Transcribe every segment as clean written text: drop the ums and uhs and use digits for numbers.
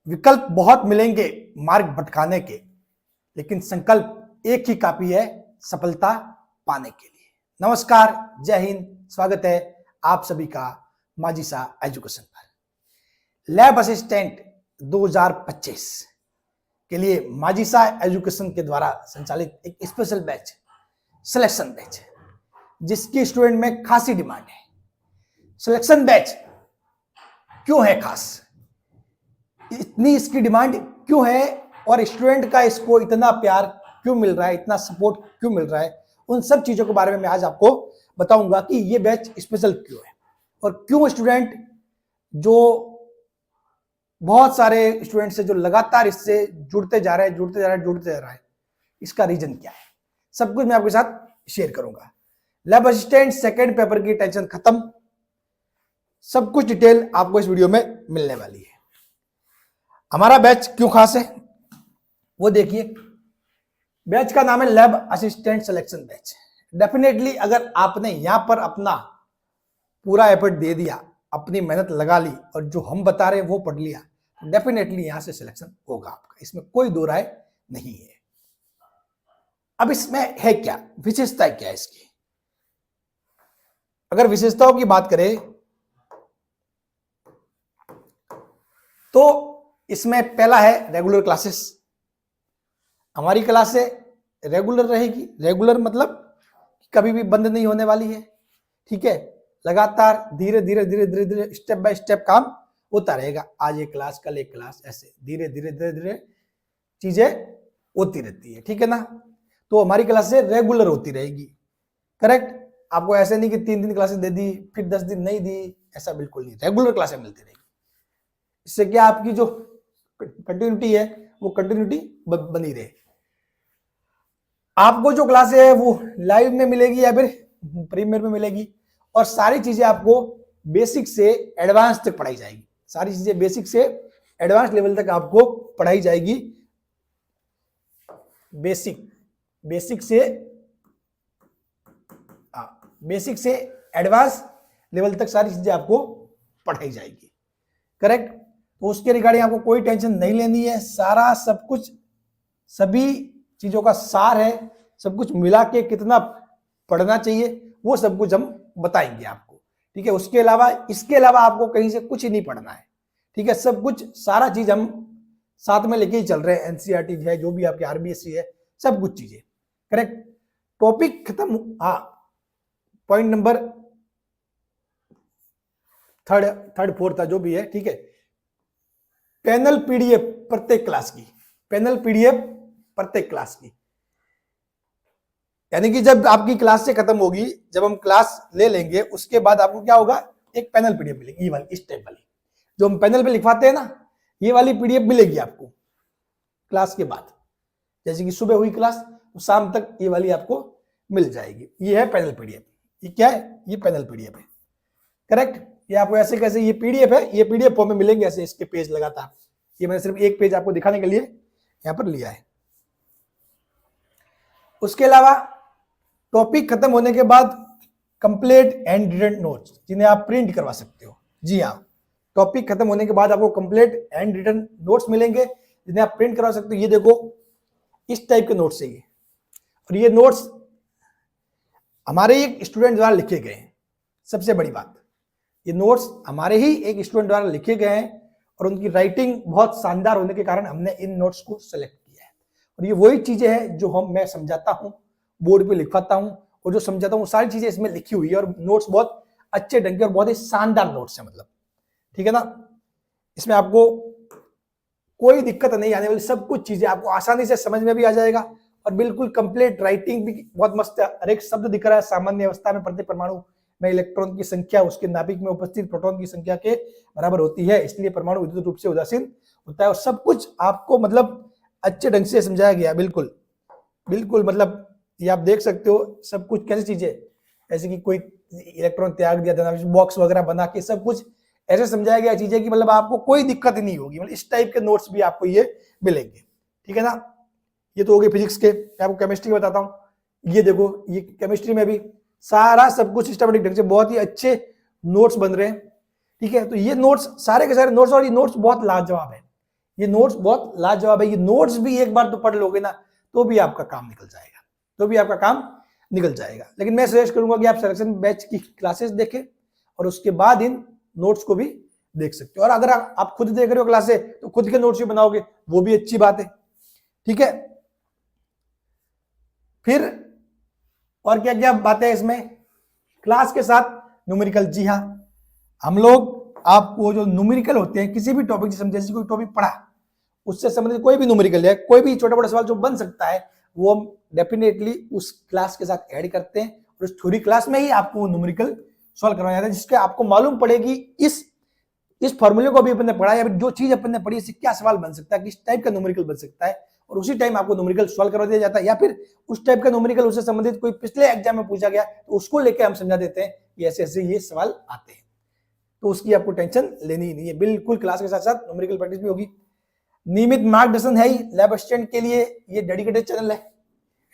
विकल्प बहुत मिलेंगे मार्ग भटकाने के, लेकिन संकल्प एक ही काफी है सफलता पाने के लिए। नमस्कार, जय हिंद, स्वागत है आप सभी का माजिसा एजुकेशन पर। लैब असिस्टेंट 2025 के लिए माजिसा एजुकेशन के द्वारा संचालित एक स्पेशल बैच, सिलेक्शन बैच, जिसकी स्टूडेंट में खासी डिमांड है। सिलेक्शन बैच क्यों है खास, इतनी इसकी डिमांड क्यों है और स्टूडेंट का इसको इतना प्यार क्यों मिल रहा है, इतना सपोर्ट क्यों मिल रहा है, उन सब चीजों के बारे में मैं आज आपको बताऊंगा कि ये बैच स्पेशल क्यों है और क्यों स्टूडेंट, जो बहुत सारे स्टूडेंट से जो लगातार इससे जुड़ते जा रहे हैं, इसका रीजन क्या है, सब कुछ मैं आपके साथ शेयर करूंगा। लैब असिस्टेंट सेकेंड पेपर की टेंशन खत्म, सब कुछ डिटेल आपको इस वीडियो में मिलने वाली है। हमारा बैच क्यों खास है वो देखिए। बैच का नाम है lab assistant selection batch. Definitely अगर आपने यहां पर अपना पूरा एफर्ट दे दिया, अपनी मेहनत लगा ली और जो हम बता रहे हैं वो पढ़ लिया, तो डेफिनेटली यहां से सिलेक्शन होगा आपका, इसमें कोई दो राय नहीं है। अब इसमें है क्या विशेषता, क्या है इसकी? अगर विशेषताओं की बात करें तो इसमें पहला है रेगुलर क्लासेस। हमारी क्लासें रेगुलर रहेगी। रेगुलर मतलब कभी भी बंद नहीं होने वाली है, ठीक है। लगातार धीरे धीरे स्टेप बाय स्टेप काम होता रहेगा। आज एक क्लास, कल एक क्लास, ऐसे धीरे धीरे चीजें होती रहती है, ठीक है ना। तो हमारी क्लासें रेगुलर होती रहेगी, करेक्ट। आपको ऐसे नहीं कि 3 दिन क्लासेस दे दी फिर 10 दिन नहीं दी, ऐसा बिल्कुल नहीं। रेगुलर क्लासें मिलती रहेगी। इससे क्या आपकी जो कंटिन्यूटी है वो कंटिन्यूटी बनी रहे। आपको जो क्लासें है वो लाइव में मिलेगी या फिर प्रीमियर में मिलेगी, और सारी चीजें आपको बेसिक से एडवांस तक पढ़ाई जाएगी। सारी चीजें बेसिक से एडवांस लेवल तक आपको पढ़ाई जाएगी। बेसिक से एडवांस लेवल तक सारी चीजें आपको पढ़ाई जाएगी, करेक्ट। तो उसके रिगार्डिंग आपको कोई टेंशन नहीं लेनी है। सारा सब कुछ, सभी चीजों का सार है, सब कुछ मिला के कितना पढ़ना चाहिए वो सब कुछ हम बताएंगे आपको, ठीक है। उसके अलावा, इसके अलावा आपको कहीं से कुछ ही नहीं पढ़ना है, ठीक है। सब कुछ, सारा चीज हम साथ में लेके ही चल रहे हैं। एनसीईआरटी है, जो भी आपके आरबीएससी है, सब कुछ चीजें, करेक्ट। टॉपिक खत्म। हाँ, पॉइंट नंबर थर्ड फोर्थ था जो भी है, ठीक है। पैनल पीडीएफ प्रत्येक क्लास की, पैनल पीडीएफ प्रत्येक क्लास की, यानी कि जब आपकी क्लास से खत्म होगी, जब हम क्लास ले लेंगे उसके बाद आपको क्या होगा, एक पैनल पीडीएफ मिलेगी। ये वाली, इस टाइप वाली जो हम पैनल पे लिखवाते हैं ना, ये वाली पीडीएफ मिलेगी आपको क्लास के बाद। जैसे कि सुबह हुई क्लास तो शाम तक ये वाली आपको मिल जाएगी। ये है पैनल पीडीएफ। ये क्या है? ये पैनल पीडीएफ है, करेक्ट। ये आपको ऐसे कैसे, ये पीडीएफ है, ये पीडीएफ फॉर्म में मिलेंगे ऐसे इसके पेज लगातार। ये मैंने सिर्फ एक पेज आपको दिखाने के लिए यहां पर लिया है। उसके अलावा टॉपिक खत्म होने के बाद कंप्लीट एंड रिटन नोट्स, जिन्हें आप प्रिंट करवा सकते हो। जी हाँ, टॉपिक खत्म होने के बाद आपको कंप्लीट एंड रिटन नोट्स मिलेंगे, जिन्हें आप प्रिंट करवा सकते हो। ये देखो, इस टाइप के नोट्स है ये, और ये नोट्स हमारे एक स्टूडेंट द्वारा लिखे गए हैं। सबसे बड़ी बात, ये नोट्स हमारे ही एक स्टूडेंट द्वारा लिखे गए हैं और उनकी राइटिंग बहुत शानदार होने के कारण हमने इन नोट्स को सेलेक्ट किया है। और ये वही चीजें हैं जो मैं समझाता हूं, बोर्ड पे लिखवाता हूं, और जो समझाता हूं वो सारी चीजें इसमें लिखी हुई है। और नोट्स बहुत अच्छे ढंग के और बहुत ही शानदार नोट्स है, मतलब, ठीक है ना। इसमें आपको कोई दिक्कत नहीं आने वाली, सब कुछ चीजें आपको आसानी से समझ में भी आ जाएगा और बिल्कुल कंप्लीट राइटिंग भी बहुत मस्त है। हर एक शब्द दिख रहा है। सामान्य अवस्था में प्रत्येक परमाणु में इलेक्ट्रॉन की संख्या उसके नाभिक में उपस्थित प्रोटॉन की संख्या के बराबर होती है, इसलिए परमाणु विद्युत रूप से उदासीन होता है। और सब कुछ आपको मतलब अच्छे ढंग से समझाया गया, बिल्कुल मतलब ये आप देख सकते हो सब कुछ कैसी चीजें, ऐसे कि कोई इलेक्ट्रॉन त्याग दिया था, बॉक्स वगैरह बना के सब कुछ ऐसे समझाया गया चीजें कि मतलब आपको कोई दिक्कत ही नहीं होगी। मतलब इस टाइप के नोट्स भी आपको ये मिलेंगे, ठीक है ना। ये तो हो गए फिजिक्स के। मैं आपको केमिस्ट्री बताता हूँ। ये देखो, ये केमिस्ट्री में भी सारा सब कुछ सिस्टमेटिक ढंग से बहुत ही अच्छे नोट्स बन रहे हैं, ठीक है। तो ये नोट्स सारे के सारे नोट्स, और ये नोट्स बहुत लाजवाब है। ये नोट्स बहुत लाजवाब है। ये नोट्स भी एक बार तो पढ़ लोगे ना तो भी आपका काम निकल जाएगा, तो भी आपका काम निकल जाएगा। लेकिन मैं सजेस्ट करूंगा कि आप सिलेक्शन बैच की क्लासेस देखें और उसके बाद इन नोट्स को भी देख सकते हो। और अगर आप खुद देख रहे हो क्लासेस तो खुद के नोट्स भी बनाओगे, वो भी अच्छी बात है, ठीक है। फिर और क्या क्या बातें इसमें, क्लास के साथ न्यूमेरिकल। जी हाँ, हम लोग आपको जो न्यूमेरिकल होते हैं किसी भी टॉपिक से, जैसे कोई टॉपिक पढ़ा उससे संबंधित कोई भी न्यूमेरिकल है, कोई भी छोटा बड़ा सवाल जो बन सकता है, वो हम डेफिनेटली उस क्लास के साथ ऐड करते हैं और उस थ्योरी क्लास में ही आपको न्यूमेरिकल सॉल्व करवाया जाता है, जिसके आपको मालूम पड़ेगी इस फॉर्मूले को भी अपन ने पढ़ा या जो चीज अपन ने पढ़ी इससे क्या सवाल बन सकता है, किस टाइप का न्यूमेरिकल बन सकता है, और उसी टाइम आपको न्यूमेरिकल सॉल्व करवा दिया जाता है। या फिर उस टाइप का न्यूमेरिकल उससे संबंधित कोई पिछले एग्जाम में पूछा गया तो उसको लेकर हम समझा देते हैं कि ऐसे ऐसे ये सवाल आते हैं, तो उसकी आपको टेंशन लेनी ही नहीं है। बिल्कुल क्लास के साथ साथ न्यूमेरिकल प्रैक्टिस भी होगी। नियमित मार्गदर्शन है ही लैब असिस्टेंट के लिए, ये डेडिकेटेड चैनल है,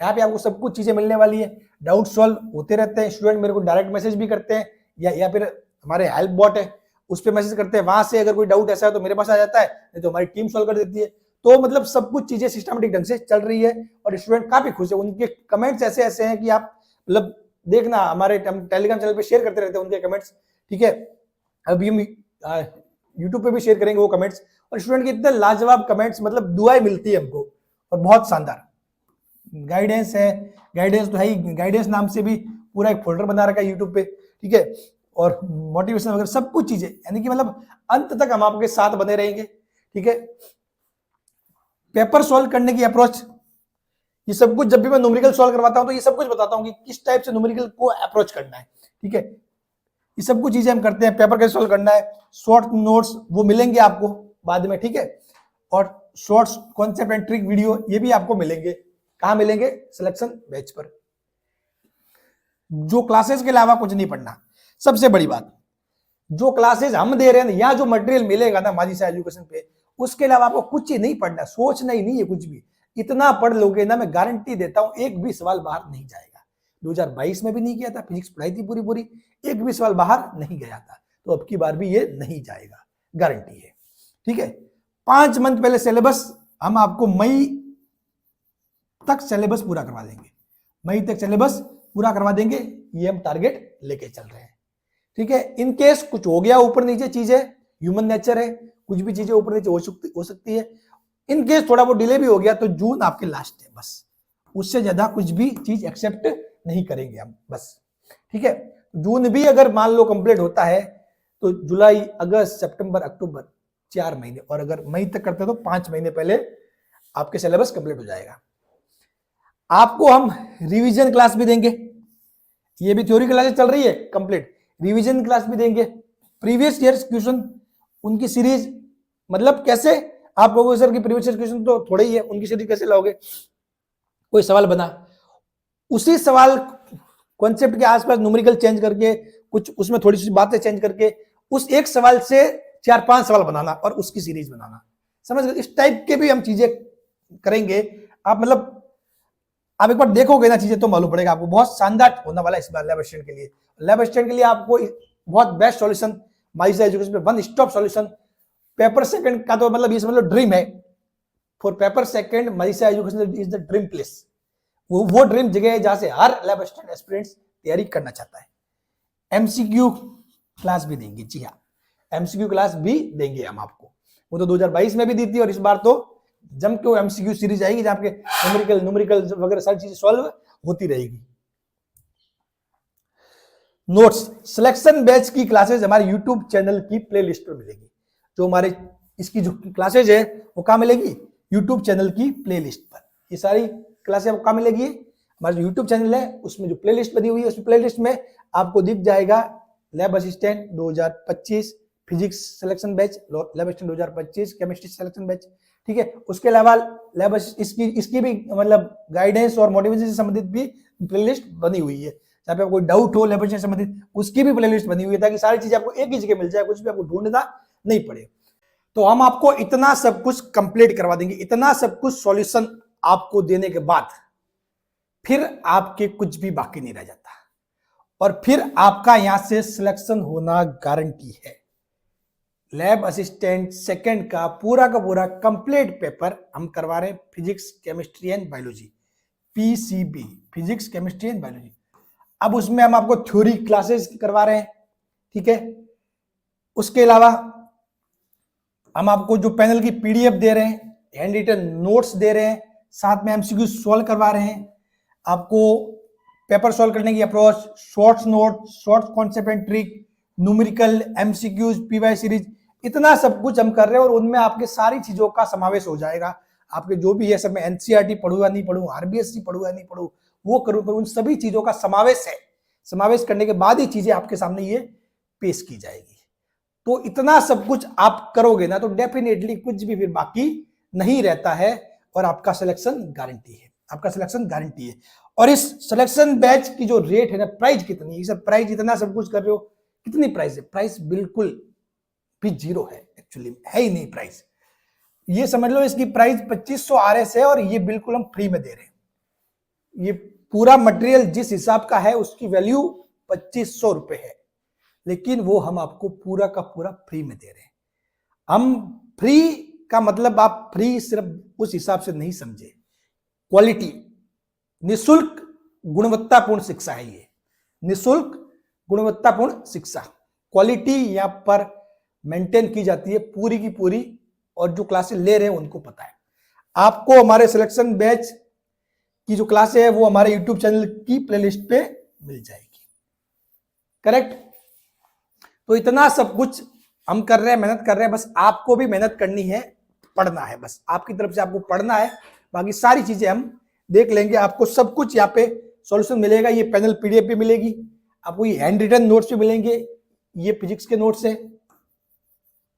यहाँ पे आपको सब कुछ चीजें मिलने वाली है। डाउट सॉल्व होते रहते हैं, स्टूडेंट मेरे को डायरेक्ट मैसेज भी करते हैं या फिर हमारे हेल्प बॉट है उस पर मैसेज करते हैं, वहां से अगर कोई डाउट ऐसा है तो मेरे पास आ जाता है, नहीं तो हमारी टीम सॉल्व कर देती है। तो मतलब सब कुछ चीजें सिस्टमेटिक ढंग से चल रही है और स्टूडेंट काफी खुश है। उनके कमेंट्स ऐसे ऐसे हैं कि आप मतलब देखना, हमारे टेलीग्राम चैनल पे शेयर करते रहते हैं उनके कमेंट्स, ठीक है। अभी हम यूट्यूब पे भी शेयर करेंगे वो कमेंट्स, और स्टूडेंट के इतने लाजवाब कमेंट्स, मतलब दुआएं मिलती है हमको और बहुत शानदार गाइडेंस है। गाइडेंस तो है ही, गाइडेंस नाम से भी पूरा एक फोल्डर बना रखा है यूट्यूब पे, ठीक है। और मोटिवेशन वगैरह सब कुछ चीजें, यानी कि मतलब अंत तक हम आपके साथ बने रहेंगे, ठीक है। पेपर सॉल्व करने की अप्रोच, ये सब कुछ जब भी मैं न्यूमेरिकल सॉल्व करवाता हूं तो ये सब कुछ बताता हूं कि किस टाइप से न्यूमेरिकल को अप्रोच करना है, ठीक है। ये सब कुछ चीजें हम करते हैं। पेपर कैसे सॉल्व करना है, शॉर्ट नोट्स वो मिलेंगे आपको बाद में, ठीक है। और shorts concept and trick video ये भी आपको मिलेंगे। कहां मिलेंगे, सिलेक्शन बैच पर। जो क्लासेस के अलावा कुछ नहीं पढ़ना, सबसे बड़ी बात, जो क्लासेस हम दे रहे हैं या जो मटेरियल मिलेगा ना माजिसा एजुकेशन पे, उसके अलावा आपको कुछ ही नहीं पढ़ना, सोचना ही नहीं है कुछ भी। इतना पढ़ लोगे ना, मैं गारंटी देता हूं एक भी सवाल बाहर नहीं जाएगा। 2022 में भी नहीं किया था, फिजिक्स पढ़ाई थी पूरी पूरी, एक भी सवाल बाहर नहीं गया था, तो अब की बार भी ये नहीं जाएगा, गारंटी है, ठीक है। 5 मंथ पहले सिलेबस हम आपको मई तक सिलेबस पूरा करवा देंगे, मई तक सिलेबस पूरा करवा देंगे, ये हम टारगेट लेके चल रहे हैं, ठीक है। इन केस कुछ हो गया ऊपर नीचे, चीजें ह्यूमन नेचर है, कुछ भी चीजें ऊपर नीचे हो सकती है। इन केस थोड़ा बहुत डिले भी हो गया तो जून आपके लास्ट है, बस उससे ज्यादा कुछ भी चीज एक्सेप्ट नहीं करेंगे हम, बस, ठीक है। जून भी अगर मान लो कंप्लीट होता है तो जुलाई अगस्त सितंबर अक्टूबर 4 महीने, और अगर मई तक करते तो 5 महीने पहले आपके सिलेबस कंप्लीट हो जाएगा। आपको हम रिवीजन क्लास भी देंगे, ये भी थ्योरी क्लासेस चल रही है कंप्लीट, रिवीजन क्लास भी देंगे। प्रीवियस ईयर क्वेश्चन उनकी सीरीज, मतलब कैसे आप लोगों सर की प्रीवियस ईयर क्वेश्चन तो थोड़े ही है, उनकी सीरीज कैसे लाओगे। कोई सवाल बना, उसी सवाल कॉन्सेप्ट के आसपास न्यूमेरिकल चेंज करके, कुछ उसमें थोड़ी सी बातें चेंज करके उस एक सवाल से 4-5 सवाल बनाना और उसकी सीरीज बनाना, समझ गए। इस टाइप के भी हम चीजें करेंगे। आप मतलब आप एक बार देखोगे ना चीजें तो मालूम पड़ेगा आपको, बहुत शानदार होने वाला है इस बार लैब असिस्टेंट के लिए। लैब असिस्टेंट के लिए आपको बहुत बेस्ट सॉल्यूशन माजिसा एजुकेशन पे, one stop solution. Paper second का तो मतलब ये समझ लो ड्रीम है, for paper second Majisa education is the dream place. वो ड्रीम जगह है जहां से हर लैब असिस्टेंट एस्पिरेंट्स तैयारी करना चाहता है। एमसीक्यू क्लास भी देंगे, जी हाँ, एमसीक्यू क्लास भी देंगे हम आपको। वो तो 2022 में भी दी थी और इस बार तो जम के एमसीक्यू सीरीज आएगी जहां पे न्यूमेरिकल वगैरह सारी चीजें सॉल्व होती रहेगी। नोट्स, सिलेक्शन बैच की क्लासेस हमारे यूट्यूब चैनल की प्लेलिस्ट पर मिलेगी। जो हमारे इसकी जो क्लासेज है वो कहां मिलेगी, यूट्यूब चैनल की प्लेलिस्ट पर। ये सारी क्लासेस आपको कहां मिलेगी, हमारा जो यूट्यूब चैनल है उसमें जो प्लेलिस्ट बनी हुई है, उस प्लेलिस्ट में आपको दिख जाएगा lab assistant 2025 physics selection batch, lab assistant 2025 chemistry selection batch, ठीक है। उसके अलावा लैब इसकी भी मतलब गाइडेंस और मोटिवेशन से संबंधित भी प्लेलिस्ट बनी हुई है। जहाँ पे कोई डाउट हो लैब असिस्टेंट से संबंधित, उसकी भी प्लेलिस्ट बनी हुई है, ताकि सारी चीजें आपको एक ही जगह मिल जाए, कुछ भी आपको ढूंढना नहीं पड़े। तो हम आपको इतना सब कुछ कंप्लीट करवा देंगे, इतना सब कुछ सॉल्यूशन आपको देने के बाद फिर आपके कुछ भी बाकी नहीं रह जाता, और फिर आपका यहां से सिलेक्शन होना गारंटी है। लैब असिस्टेंट सेकंड का पूरा कंप्लीट पेपर हम करवा रहे हैं, physics chemistry and biology, PCB, physics chemistry and biology. अब उसमें हम आपको थ्योरी क्लासेस करवा रहे हैं, ठीक है। उसके अलावा हम आपको जो पैनल की पीडीएफ दे रहे हैं, हैंड रिटन नोट्स दे रहे हैं, साथ में एमसीक्यू सॉल्व करवा रहे हैं, आपको पेपर सॉल्व करने की approach, shorts note, shorts concept and trick, numerical, MCQs, PY series, इतना सब कुछ हम कर रहे हैं। और उनमें आपके सारी चीजों का समावेश हो जाएगा। आपके जो भी है सब में एनसीईआरटी पढ़ूंगा नहीं पढ़ूं, आरबीएससी पढ़ूंगा नहीं पढ़ूं, वो करूं, उन सभी चीजों का समावेश है। समावेश करने के बाद ही चीजें आपके सामने ये पेश की जाएगी। तो इतना सब कुछ आप करोगे ना तो डेफिनेटली कुछ भी फिर बाकी नहीं रहता है और आपका सिलेक्शन गारंटी है, आपका सिलेक्शन गारंटी है। और इस सिलेक्शन बैच की जो रेट है ना, प्राइस कितनी है, सब प्राइस इतना सब कुछ कर रहे हो, कितनी प्राइस है? प्राइस बिल्कुल भी जीरो है, एक्चुअली है ही नहीं प्राइस। ये समझ लो इसकी प्राइस 2500 आरएस है और ये बिल्कुल हम फ्री में दे रहे हैं। ये पूरा मटेरियल जिस हिसाब का है उसकी वैल्यू 2500 रुपए है, लेकिन वो हम आपको पूरा का पूरा फ्री में दे रहे हैं। हम फ्री का मतलब आप फ्री सिर्फ उस हिसाब से नहीं समझे, क्वालिटी, निशुल्क गुणवत्तापूर्ण शिक्षा है ये, निशुल्क गुणवत्तापूर्ण शिक्षा, क्वालिटी यहां पर मेंटेन की जाती है पूरी की पूरी, और जो क्लासेस ले रहे हैं उनको पता है। आपको हमारे सिलेक्शन बैच की जो क्लासेस है वो हमारे यूट्यूब चैनल की प्लेलिस्ट पे मिल जाएगी, करेक्ट। तो इतना सब कुछ हम कर रहे हैं, मेहनत कर रहे हैं, बस आपको भी मेहनत करनी है, पढ़ना है, बस आपकी तरफ से आपको पढ़ना है, बाकी सारी चीजें हम देख लेंगे। आपको सब कुछ यहाँ पे सॉल्यूशन मिलेगा, ये पैनल पीडीएफ भी मिलेगी आपको, ये हैंड रिटन नोट्स भी मिलेंगे, ये फिजिक्स के नोट्स है,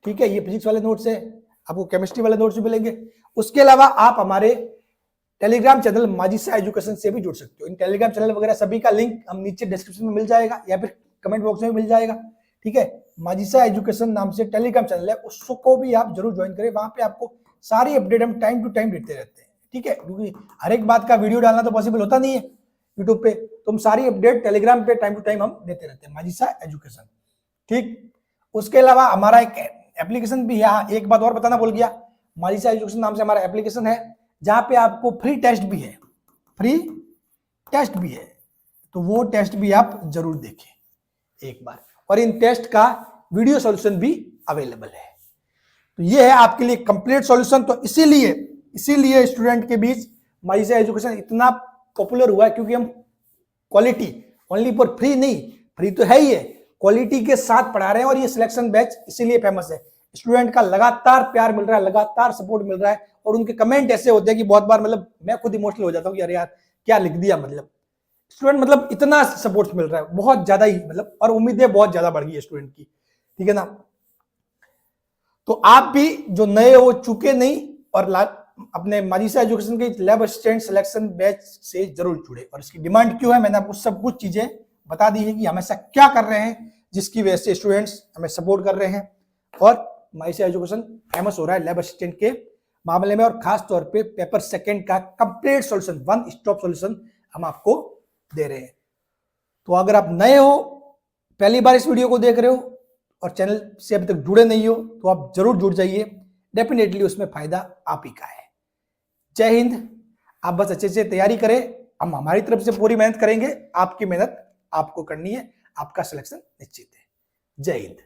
ठीक है, ये फिजिक्स वाले नोट्स है, आपको केमिस्ट्री वाले नोट्स भी मिलेंगे। उसके अलावा आप हमारे टेलीग्राम चैनल माजिसा एजुकेशन से भी जुड़ सकते हो। इन टेलीग्राम चैनल वगैरह सभी का लिंक हम नीचे डिस्क्रिप्शन में मिल जाएगा या फिर कमेंट बॉक्स में मिल जाएगा, ठीक है। माजिसा एजुकेशन नाम से टेलीग्राम चैनल है, उसको भी आप जरूर ज्वाइन करें, वहां पे आपको सारी अपडेट हम टाइम टू टाइम देते रहते हैं, ठीक है, क्योंकि हर एक बात का वीडियो डालना तो पॉसिबल होता नहीं है यूट्यूब पे, तो हम सारी अपडेट टेलीग्राम पे टाइम टू टाइम हम देते रहते हैं, माजिसा एजुकेशन, ठीक। उसके अलावा हमारा एक एप्लीकेशन भी, यहाँ एक बात और बताना भूल गया, माजिसा एजुकेशन नाम से हमारा एप्लीकेशन है जहां पे आपको फ्री टेस्ट भी है, फ्री टेस्ट भी है, तो वो टेस्ट भी आप जरूर देखें एक बार, और इन टेस्ट का वीडियो सॉल्यूशन भी अवेलेबल है। तो ये है आपके लिए कंप्लीट सॉल्यूशन। तो इसीलिए स्टूडेंट के बीच माजिसा एजुकेशन इतना पॉपुलर हुआ है, क्योंकि हम क्वालिटी ओनली फॉर फ्री नहीं, फ्री तो है ही है, क्वालिटी के साथ पढ़ा रहे हैं, और ये सिलेक्शन बैच इसीलिए फेमस है। स्टूडेंट का लगातार प्यार मिल रहा है, लगातार सपोर्ट मिल रहा है, और उनके कमेंट ऐसे होते हैं कि बहुत बार मतलब मैं खुद इमोशनल हो जाता हूँ कि अरे यार क्या लिख दिया, मतलब स्टूडेंट, मतलब इतना सपोर्ट मिल रहा है, बहुत ज्यादा ही, मतलब, और उम्मीदें बहुत ज्यादा बढ़ गई है स्टूडेंट की, ठीक है ना। तो आप भी जो नए हो, चुके नहीं, और अपने माजिसा एजुकेशन के लैब असिस्टेंट सिलेक्शन बैच से जरूर जुड़े। और इसकी डिमांड क्यों है, मैंने आपको सब कुछ चीजें बता दी है कि हम ऐसा क्या कर रहे हैं जिसकी वजह से स्टूडेंट्स हमें सपोर्ट कर रहे हैं, और माजिसा एजुकेशन फेमस हो रहा है लैब असिस्टेंट के मामले में, और खास तौर पे पेपर सेकंड का complete solution, one stop solution हम आपको दे रहे हैं। तो अगर आप नए हो, पहली बार इस वीडियो को देख रहे हो और चैनल से अभी तक जुड़े नहीं हो, तो आप जरूर जुड़ जाइए, डेफिनेटली उसमें फायदा आप ही का है। जय हिंद। आप बस अच्छे से तैयारी करें, हम हमारी तरफ से पूरी मेहनत करेंगे, आपकी मेहनत आपको करनी है, आपका सिलेक्शन निश्चित है। जय हिंद।